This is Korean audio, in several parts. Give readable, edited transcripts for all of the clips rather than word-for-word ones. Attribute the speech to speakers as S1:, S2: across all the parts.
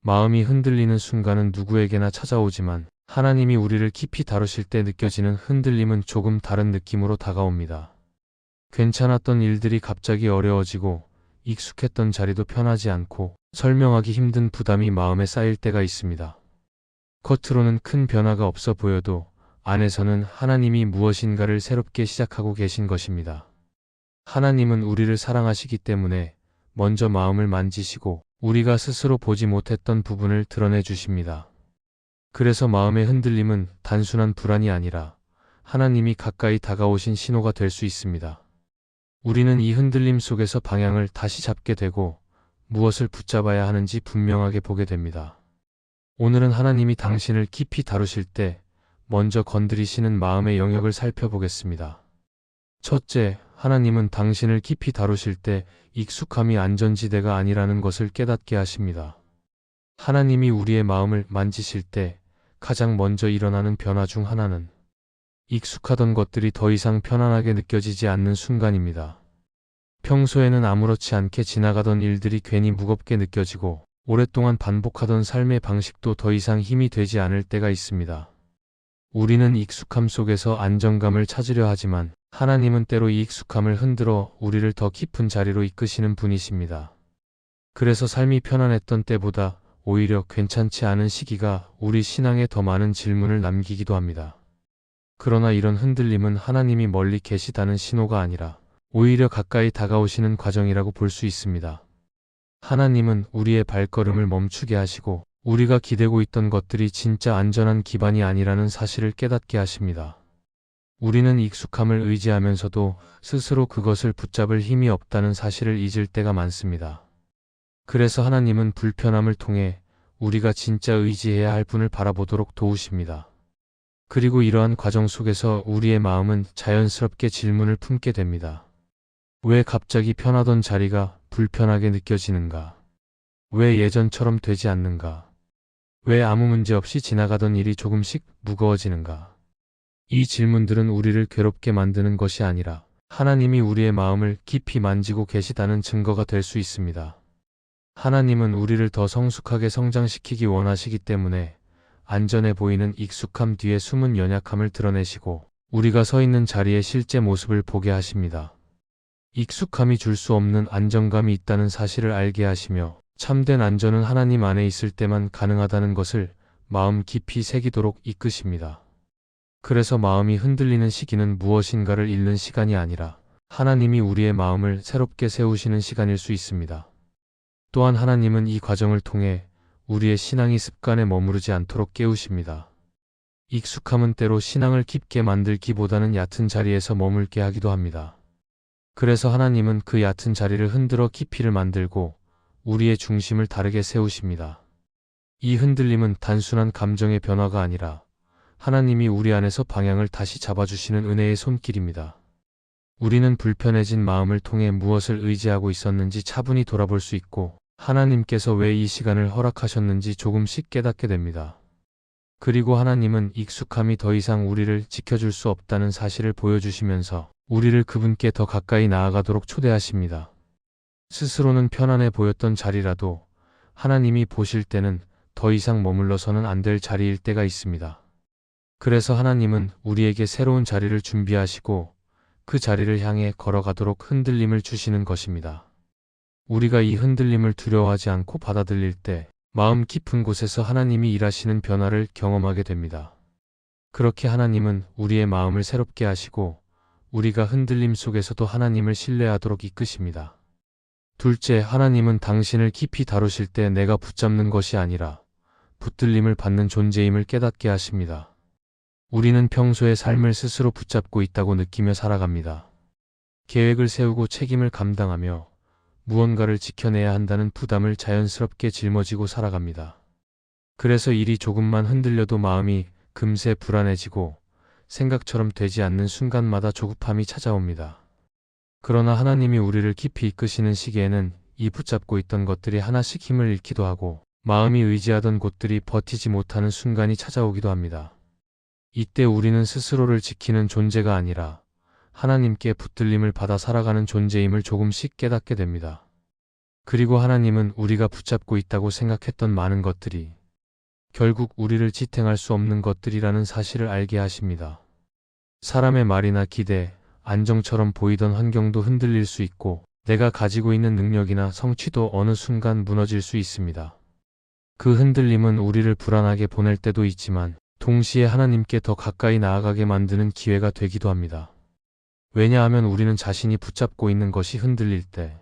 S1: 마음이 흔들리는 순간은 누구에게나 찾아오지만 하나님이 우리를 깊이 다루실 때 느껴지는 흔들림은 조금 다른 느낌으로 다가옵니다. 괜찮았던 일들이 갑자기 어려워지고 익숙했던 자리도 편하지 않고 설명하기 힘든 부담이 마음에 쌓일 때가 있습니다. 겉으로는 큰 변화가 없어 보여도 안에서는 하나님이 무엇인가를 새롭게 시작하고 계신 것입니다. 하나님은 우리를 사랑하시기 때문에 먼저 마음을 만지시고 우리가 스스로 보지 못했던 부분을 드러내 주십니다. 그래서 마음의 흔들림은 단순한 불안이 아니라 하나님이 가까이 다가오신 신호가 될 수 있습니다. 우리는 이 흔들림 속에서 방향을 다시 잡게 되고 무엇을 붙잡아야 하는지 분명하게 보게 됩니다. 오늘은 하나님이 당신을 깊이 다루실 때 먼저 건드리시는 마음의 영역을 살펴보겠습니다. 첫째, 하나님은 당신을 깊이 다루실 때 익숙함이 안전지대가 아니라는 것을 깨닫게 하십니다. 하나님이 우리의 마음을 만지실 때 가장 먼저 일어나는 변화 중 하나는 익숙하던 것들이 더 이상 편안하게 느껴지지 않는 순간입니다. 평소에는 아무렇지 않게 지나가던 일들이 괜히 무겁게 느껴지고 오랫동안 반복하던 삶의 방식도 더 이상 힘이 되지 않을 때가 있습니다. 우리는 익숙함 속에서 안정감을 찾으려 하지만 하나님은 때로 이 익숙함을 흔들어 우리를 더 깊은 자리로 이끄시는 분이십니다. 그래서 삶이 편안했던 때보다 오히려 괜찮지 않은 시기가 우리 신앙에 더 많은 질문을 남기기도 합니다. 그러나 이런 흔들림은 하나님이 멀리 계시다는 신호가 아니라 오히려 가까이 다가오시는 과정이라고 볼 수 있습니다. 하나님은 우리의 발걸음을 멈추게 하시고 우리가 기대고 있던 것들이 진짜 안전한 기반이 아니라는 사실을 깨닫게 하십니다. 우리는 익숙함을 의지하면서도 스스로 그것을 붙잡을 힘이 없다는 사실을 잊을 때가 많습니다. 그래서 하나님은 불편함을 통해 우리가 진짜 의지해야 할 분을 바라보도록 도우십니다. 그리고 이러한 과정 속에서 우리의 마음은 자연스럽게 질문을 품게 됩니다. 왜 갑자기 편하던 자리가 불편하게 느껴지는가? 왜 예전처럼 되지 않는가? 왜 아무 문제 없이 지나가던 일이 조금씩 무거워지는가? 이 질문들은 우리를 괴롭게 만드는 것이 아니라 하나님이 우리의 마음을 깊이 만지고 계시다는 증거가 될 수 있습니다. 하나님은 우리를 더 성숙하게 성장시키기 원하시기 때문에 안전해 보이는 익숙함 뒤에 숨은 연약함을 드러내시고 우리가 서 있는 자리의 실제 모습을 보게 하십니다. 익숙함이 줄 수 없는 안정감이 있다는 사실을 알게 하시며 참된 안전은 하나님 안에 있을 때만 가능하다는 것을 마음 깊이 새기도록 이끄십니다. 그래서 마음이 흔들리는 시기는 무엇인가를 잃는 시간이 아니라 하나님이 우리의 마음을 새롭게 세우시는 시간일 수 있습니다. 또한 하나님은 이 과정을 통해 우리의 신앙이 습관에 머무르지 않도록 깨우십니다. 익숙함은 때로 신앙을 깊게 만들기보다는 얕은 자리에서 머물게 하기도 합니다. 그래서 하나님은 그 얕은 자리를 흔들어 깊이를 만들고 우리의 중심을 다르게 세우십니다. 이 흔들림은 단순한 감정의 변화가 아니라 하나님이 우리 안에서 방향을 다시 잡아주시는 은혜의 손길입니다. 우리는 불편해진 마음을 통해 무엇을 의지하고 있었는지 차분히 돌아볼 수 있고 하나님께서 왜 이 시간을 허락하셨는지 조금씩 깨닫게 됩니다. 그리고 하나님은 익숙함이 더 이상 우리를 지켜줄 수 없다는 사실을 보여주시면서 우리를 그분께 더 가까이 나아가도록 초대하십니다. 스스로는 편안해 보였던 자리라도 하나님이 보실 때는 더 이상 머물러서는 안 될 자리일 때가 있습니다. 그래서 하나님은 우리에게 새로운 자리를 준비하시고 그 자리를 향해 걸어가도록 흔들림을 주시는 것입니다. 우리가 이 흔들림을 두려워하지 않고 받아들일 때 마음 깊은 곳에서 하나님이 일하시는 변화를 경험하게 됩니다. 그렇게 하나님은 우리의 마음을 새롭게 하시고 우리가 흔들림 속에서도 하나님을 신뢰하도록 이끄십니다. 둘째, 하나님은 당신을 깊이 다루실 때 내가 붙잡는 것이 아니라 붙들림을 받는 존재임을 깨닫게 하십니다. 우리는 평소에 삶을 스스로 붙잡고 있다고 느끼며 살아갑니다. 계획을 세우고 책임을 감당하며 무언가를 지켜내야 한다는 부담을 자연스럽게 짊어지고 살아갑니다. 그래서 일이 조금만 흔들려도 마음이 금세 불안해지고 생각처럼 되지 않는 순간마다 조급함이 찾아옵니다. 그러나 하나님이 우리를 깊이 이끄시는 시기에는 이 붙잡고 있던 것들이 하나씩 힘을 잃기도 하고 마음이 의지하던 곳들이 버티지 못하는 순간이 찾아오기도 합니다. 이때 우리는 스스로를 지키는 존재가 아니라 하나님께 붙들림을 받아 살아가는 존재임을 조금씩 깨닫게 됩니다. 그리고 하나님은 우리가 붙잡고 있다고 생각했던 많은 것들이 결국 우리를 지탱할 수 없는 것들이라는 사실을 알게 하십니다. 사람의 말이나 기대, 안정처럼 보이던 환경도 흔들릴 수 있고 내가 가지고 있는 능력이나 성취도 어느 순간 무너질 수 있습니다. 그 흔들림은 우리를 불안하게 보낼 때도 있지만 동시에 하나님께 더 가까이 나아가게 만드는 기회가 되기도 합니다. 왜냐하면 우리는 자신이 붙잡고 있는 것이 흔들릴 때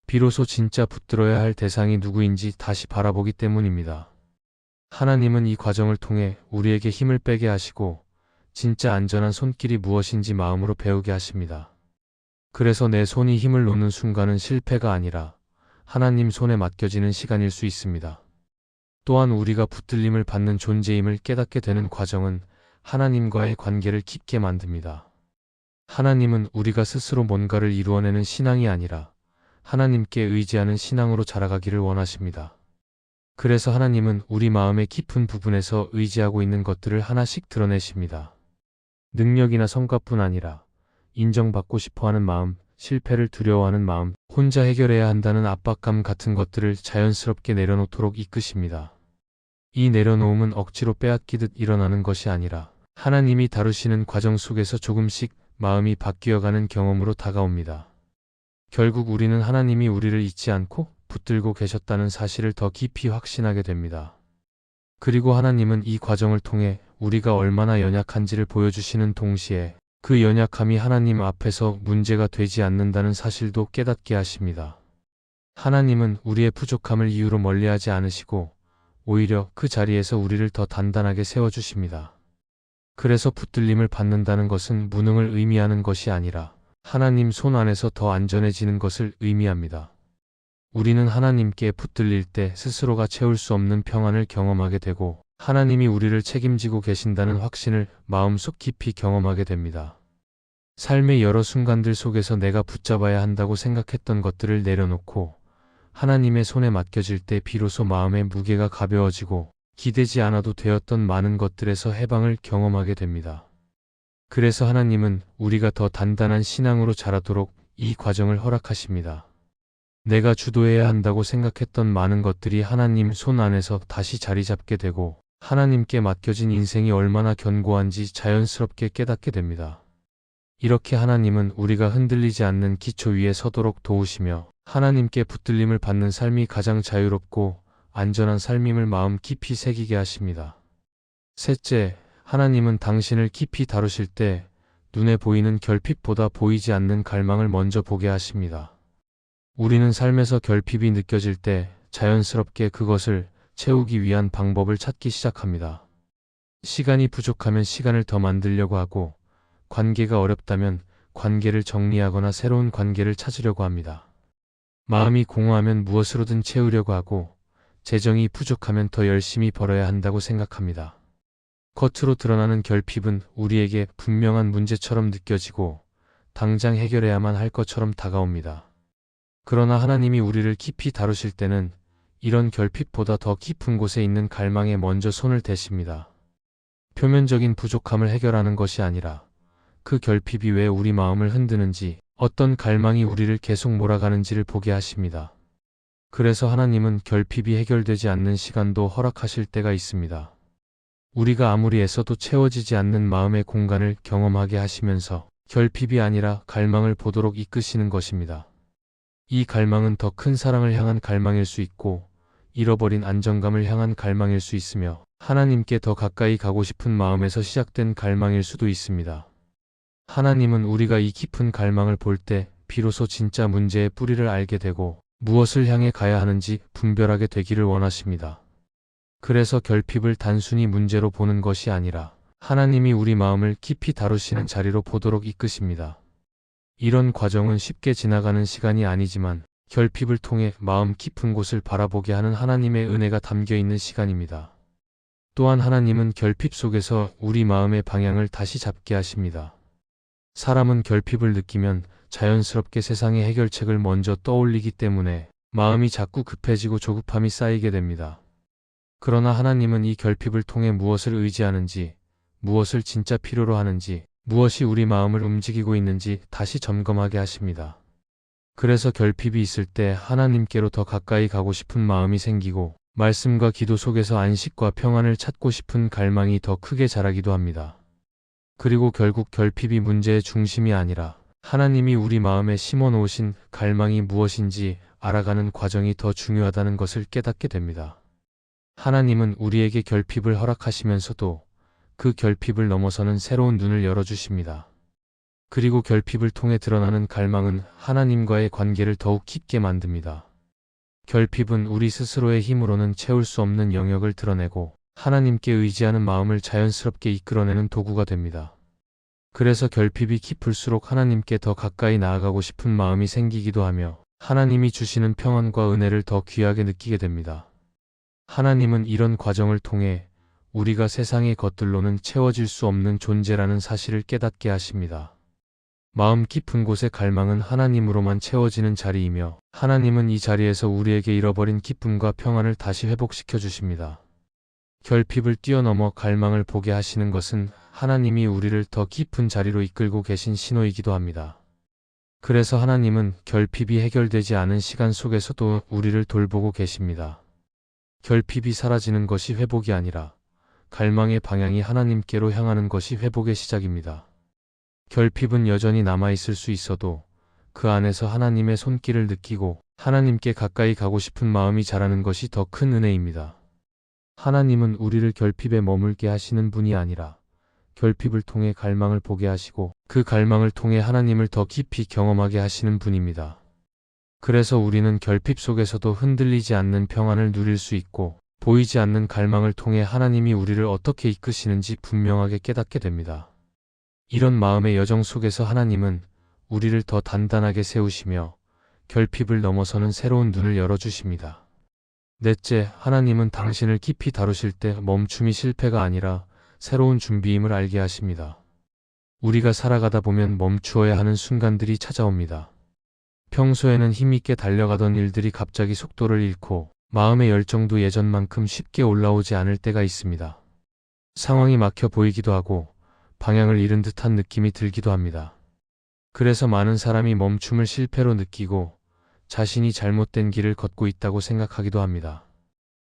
S1: 비로소 진짜 붙들어야 할 대상이 누구인지 다시 바라보기 때문입니다. 하나님은 이 과정을 통해 우리에게 힘을 빼게 하시고 진짜 안전한 손길이 무엇인지 마음으로 배우게 하십니다. 그래서 내 손이 힘을 놓는 순간은 실패가 아니라 하나님 손에 맡겨지는 시간일 수 있습니다. 또한 우리가 붙들림을 받는 존재임을 깨닫게 되는 과정은 하나님과의 관계를 깊게 만듭니다. 하나님은 우리가 스스로 뭔가를 이루어내는 신앙이 아니라 하나님께 의지하는 신앙으로 자라가기를 원하십니다. 그래서 하나님은 우리 마음의 깊은 부분에서 의지하고 있는 것들을 하나씩 드러내십니다. 능력이나 성과뿐 아니라 인정받고 싶어하는 마음, 실패를 두려워하는 마음, 혼자 해결해야 한다는 압박감 같은 것들을 자연스럽게 내려놓도록 이끄십니다. 이 내려놓음은 억지로 빼앗기듯 일어나는 것이 아니라 하나님이 다루시는 과정 속에서 조금씩 마음이 바뀌어가는 경험으로 다가옵니다. 결국 우리는 하나님이 우리를 잊지 않고 붙들고 계셨다는 사실을 더 깊이 확신하게 됩니다. 그리고 하나님은 이 과정을 통해 우리가 얼마나 연약한지를 보여주시는 동시에 그 연약함이 하나님 앞에서 문제가 되지 않는다는 사실도 깨닫게 하십니다. 하나님은 우리의 부족함을 이유로 멀리하지 않으시고 오히려 그 자리에서 우리를 더 단단하게 세워주십니다. 그래서 붙들림을 받는다는 것은 무능을 의미하는 것이 아니라 하나님 손 안에서 더 안전해지는 것을 의미합니다. 우리는 하나님께 붙들릴 때 스스로가 채울 수 없는 평안을 경험하게 되고 하나님이 우리를 책임지고 계신다는 확신을 마음속 깊이 경험하게 됩니다. 삶의 여러 순간들 속에서 내가 붙잡아야 한다고 생각했던 것들을 내려놓고 하나님의 손에 맡겨질 때 비로소 마음의 무게가 가벼워지고 기대지 않아도 되었던 많은 것들에서 해방을 경험하게 됩니다. 그래서 하나님은 우리가 더 단단한 신앙으로 자라도록 이 과정을 허락하십니다. 내가 주도해야 한다고 생각했던 많은 것들이 하나님 손 안에서 다시 자리 잡게 되고 하나님께 맡겨진 인생이 얼마나 견고한지 자연스럽게 깨닫게 됩니다. 이렇게 하나님은 우리가 흔들리지 않는 기초 위에 서도록 도우시며 하나님께 붙들림을 받는 삶이 가장 자유롭고 안전한 삶임을 마음 깊이 새기게 하십니다. 셋째, 하나님은 당신을 깊이 다루실 때 눈에 보이는 결핍보다 보이지 않는 갈망을 먼저 보게 하십니다. 우리는 삶에서 결핍이 느껴질 때 자연스럽게 그것을 채우기 위한 방법을 찾기 시작합니다. 시간이 부족하면 시간을 더 만들려고 하고 관계가 어렵다면 관계를 정리하거나 새로운 관계를 찾으려고 합니다. 마음이 공허하면 무엇으로든 채우려고 하고 재정이 부족하면 더 열심히 벌어야 한다고 생각합니다. 겉으로 드러나는 결핍은 우리에게 분명한 문제처럼 느껴지고 당장 해결해야만 할 것처럼 다가옵니다. 그러나 하나님이 우리를 깊이 다루실 때는 이런 결핍보다 더 깊은 곳에 있는 갈망에 먼저 손을 대십니다. 표면적인 부족함을 해결하는 것이 아니라 그 결핍이 왜 우리 마음을 흔드는지, 어떤 갈망이 우리를 계속 몰아가는지를 보게 하십니다. 그래서 하나님은 결핍이 해결되지 않는 시간도 허락하실 때가 있습니다. 우리가 아무리 애써도 채워지지 않는 마음의 공간을 경험하게 하시면서 결핍이 아니라 갈망을 보도록 이끄시는 것입니다. 이 갈망은 더 큰 사랑을 향한 갈망일 수 있고 잃어버린 안정감을 향한 갈망일 수 있으며 하나님께 더 가까이 가고 싶은 마음에서 시작된 갈망일 수도 있습니다. 하나님은 우리가 이 깊은 갈망을 볼 때 비로소 진짜 문제의 뿌리를 알게 되고 무엇을 향해 가야 하는지 분별하게 되기를 원하십니다. 그래서 결핍을 단순히 문제로 보는 것이 아니라 하나님이 우리 마음을 깊이 다루시는 자리로 보도록 이끄십니다. 이런 과정은 쉽게 지나가는 시간이 아니지만 결핍을 통해 마음 깊은 곳을 바라보게 하는 하나님의 은혜가 담겨 있는 시간입니다. 또한 하나님은 결핍 속에서 우리 마음의 방향을 다시 잡게 하십니다. 사람은 결핍을 느끼면 자연스럽게 세상의 해결책을 먼저 떠올리기 때문에 마음이 자꾸 급해지고 조급함이 쌓이게 됩니다. 그러나 하나님은 이 결핍을 통해 무엇을 의지하는지, 무엇을 진짜 필요로 하는지, 무엇이 우리 마음을 움직이고 있는지 다시 점검하게 하십니다. 그래서 결핍이 있을 때 하나님께로 더 가까이 가고 싶은 마음이 생기고 말씀과 기도 속에서 안식과 평안을 찾고 싶은 갈망이 더 크게 자라기도 합니다. 그리고 결국 결핍이 문제의 중심이 아니라 하나님이 우리 마음에 심어 놓으신 갈망이 무엇인지 알아가는 과정이 더 중요하다는 것을 깨닫게 됩니다. 하나님은 우리에게 결핍을 허락하시면서도 그 결핍을 넘어서는 새로운 눈을 열어주십니다. 그리고 결핍을 통해 드러나는 갈망은 하나님과의 관계를 더욱 깊게 만듭니다. 결핍은 우리 스스로의 힘으로는 채울 수 없는 영역을 드러내고 하나님께 의지하는 마음을 자연스럽게 이끌어내는 도구가 됩니다. 그래서 결핍이 깊을수록 하나님께 더 가까이 나아가고 싶은 마음이 생기기도 하며 하나님이 주시는 평안과 은혜를 더 귀하게 느끼게 됩니다. 하나님은 이런 과정을 통해 우리가 세상의 것들로는 채워질 수 없는 존재라는 사실을 깨닫게 하십니다. 마음 깊은 곳의 갈망은 하나님으로만 채워지는 자리이며 하나님은 이 자리에서 우리에게 잃어버린 기쁨과 평안을 다시 회복시켜 주십니다. 결핍을 뛰어넘어 갈망을 보게 하시는 것은 하나님이 우리를 더 깊은 자리로 이끌고 계신 신호이기도 합니다. 그래서 하나님은 결핍이 해결되지 않은 시간 속에서도 우리를 돌보고 계십니다. 결핍이 사라지는 것이 회복이 아니라 갈망의 방향이 하나님께로 향하는 것이 회복의 시작입니다. 결핍은 여전히 남아있을 수 있어도 그 안에서 하나님의 손길을 느끼고 하나님께 가까이 가고 싶은 마음이 자라는 것이 더 큰 은혜입니다. 하나님은 우리를 결핍에 머물게 하시는 분이 아니라 결핍을 통해 갈망을 보게 하시고 그 갈망을 통해 하나님을 더 깊이 경험하게 하시는 분입니다. 그래서 우리는 결핍 속에서도 흔들리지 않는 평안을 누릴 수 있고 보이지 않는 갈망을 통해 하나님이 우리를 어떻게 이끄시는지 분명하게 깨닫게 됩니다. 이런 마음의 여정 속에서 하나님은 우리를 더 단단하게 세우시며 결핍을 넘어서는 새로운 눈을 열어주십니다. 넷째, 하나님은 당신을 깊이 다루실 때 멈춤이 실패가 아니라 새로운 준비임을 알게 하십니다. 우리가 살아가다 보면 멈추어야 하는 순간들이 찾아옵니다. 평소에는 힘있게 달려가던 일들이 갑자기 속도를 잃고 마음의 열정도 예전만큼 쉽게 올라오지 않을 때가 있습니다. 상황이 막혀 보이기도 하고 방향을 잃은 듯한 느낌이 들기도 합니다. 그래서 많은 사람이 멈춤을 실패로 느끼고 자신이 잘못된 길을 걷고 있다고 생각하기도 합니다.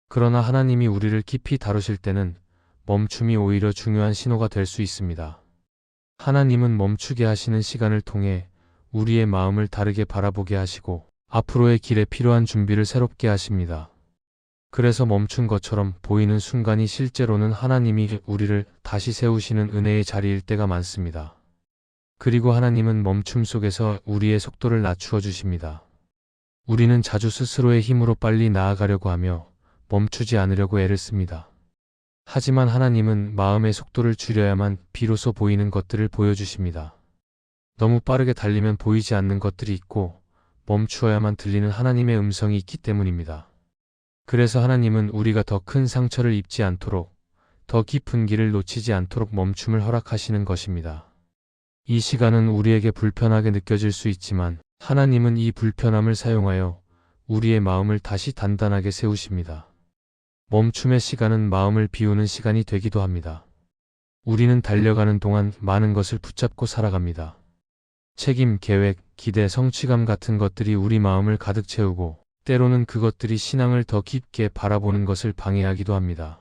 S1: 그러나 하나님이 우리를 깊이 다루실 때는 멈춤이 오히려 중요한 신호가 될 수 있습니다. 하나님은 멈추게 하시는 시간을 통해 우리의 마음을 다르게 바라보게 하시고 앞으로의 길에 필요한 준비를 새롭게 하십니다. 그래서 멈춘 것처럼 보이는 순간이 실제로는 하나님이 우리를 다시 세우시는 은혜의 자리일 때가 많습니다. 그리고 하나님은 멈춤 속에서 우리의 속도를 낮추어 주십니다. 우리는 자주 스스로의 힘으로 빨리 나아가려고 하며 멈추지 않으려고 애를 씁니다. 하지만 하나님은 마음의 속도를 줄여야만 비로소 보이는 것들을 보여주십니다. 너무 빠르게 달리면 보이지 않는 것들이 있고 멈추어야만 들리는 하나님의 음성이 있기 때문입니다. 그래서 하나님은 우리가 더 큰 상처를 입지 않도록 더 깊은 길을 놓치지 않도록 멈춤을 허락하시는 것입니다. 이 시간은 우리에게 불편하게 느껴질 수 있지만 하나님은 이 불편함을 사용하여 우리의 마음을 다시 단단하게 세우십니다. 멈춤의 시간은 마음을 비우는 시간이 되기도 합니다. 우리는 달려가는 동안 많은 것을 붙잡고 살아갑니다. 책임, 계획, 기대, 성취감 같은 것들이 우리 마음을 가득 채우고 때로는 그것들이 신앙을 더 깊게 바라보는 것을 방해하기도 합니다.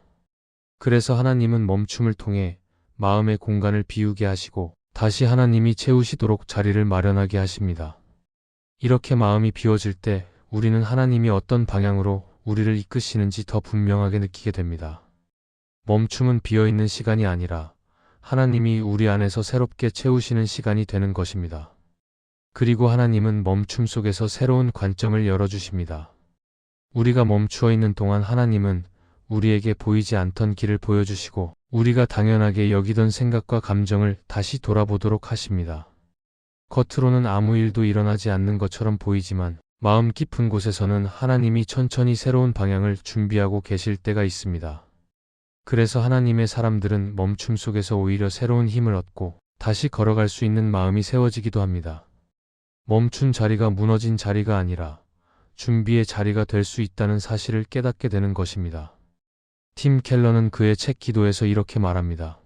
S1: 그래서 하나님은 멈춤을 통해 마음의 공간을 비우게 하시고 다시 하나님이 채우시도록 자리를 마련하게 하십니다. 이렇게 마음이 비워질 때 우리는 하나님이 어떤 방향으로 우리를 이끄시는지 더 분명하게 느끼게 됩니다. 멈춤은 비어있는 시간이 아니라 하나님이 우리 안에서 새롭게 채우시는 시간이 되는 것입니다. 그리고 하나님은 멈춤 속에서 새로운 관점을 열어주십니다. 우리가 멈추어 있는 동안 하나님은 우리에게 보이지 않던 길을 보여주시고 우리가 당연하게 여기던 생각과 감정을 다시 돌아보도록 하십니다. 겉으로는 아무 일도 일어나지 않는 것처럼 보이지만 마음 깊은 곳에서는 하나님이 천천히 새로운 방향을 준비하고 계실 때가 있습니다. 그래서 하나님의 사람들은 멈춤 속에서 오히려 새로운 힘을 얻고 다시 걸어갈 수 있는 마음이 세워지기도 합니다. 멈춘 자리가 무너진 자리가 아니라 준비의 자리가 될 수 있다는 사실을 깨닫게 되는 것입니다. 팀 켈러는 그의 책 기도에서 이렇게 말합니다.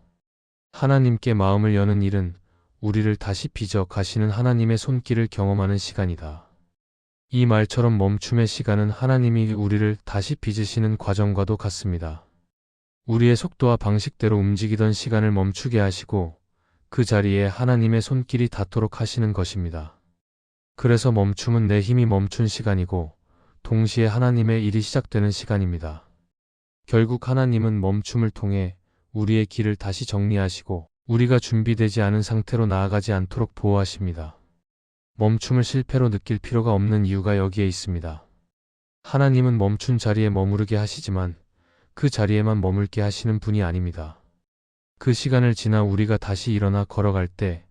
S1: 하나님께 마음을 여는 일은 우리를 다시 빚어 가시는 하나님의 손길을 경험하는 시간이다. 이 말처럼 멈춤의 시간은 하나님이 우리를 다시 빚으시는 과정과도 같습니다. 우리의 속도와 방식대로 움직이던 시간을 멈추게 하시고 그 자리에 하나님의 손길이 닿도록 하시는 것입니다. 그래서 멈춤은 내 힘이 멈춘 시간이고 동시에 하나님의 일이 시작되는 시간입니다. 결국 하나님은 멈춤을 통해 우리의 길을 다시 정리하시고 우리가 준비되지 않은 상태로 나아가지 않도록 보호하십니다. 멈춤을 실패로 느낄 필요가 없는 이유가 여기에 있습니다. 하나님은 멈춘 자리에 머무르게 하시지만 그 자리에만 머물게 하시는 분이 아닙니다. 그 시간을 지나 우리가 다시 일어나 걸어갈 때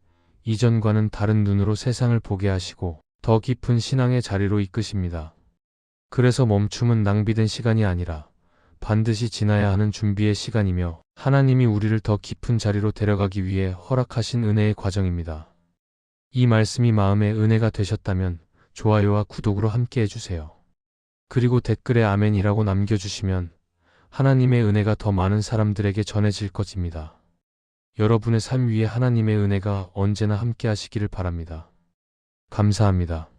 S1: 이전과는 다른 눈으로 세상을 보게 하시고 더 깊은 신앙의 자리로 이끄십니다. 그래서 멈춤은 낭비된 시간이 아니라 반드시 지나야 하는 준비의 시간이며 하나님이 우리를 더 깊은 자리로 데려가기 위해 허락하신 은혜의 과정입니다. 이 말씀이 마음의 은혜가 되셨다면 좋아요와 구독으로 함께 해주세요. 그리고 댓글에 아멘이라고 남겨주시면 하나님의 은혜가 더 많은 사람들에게 전해질 것입니다. 여러분의 삶 위에 하나님의 은혜가 언제나 함께 하시기를 바랍니다. 감사합니다.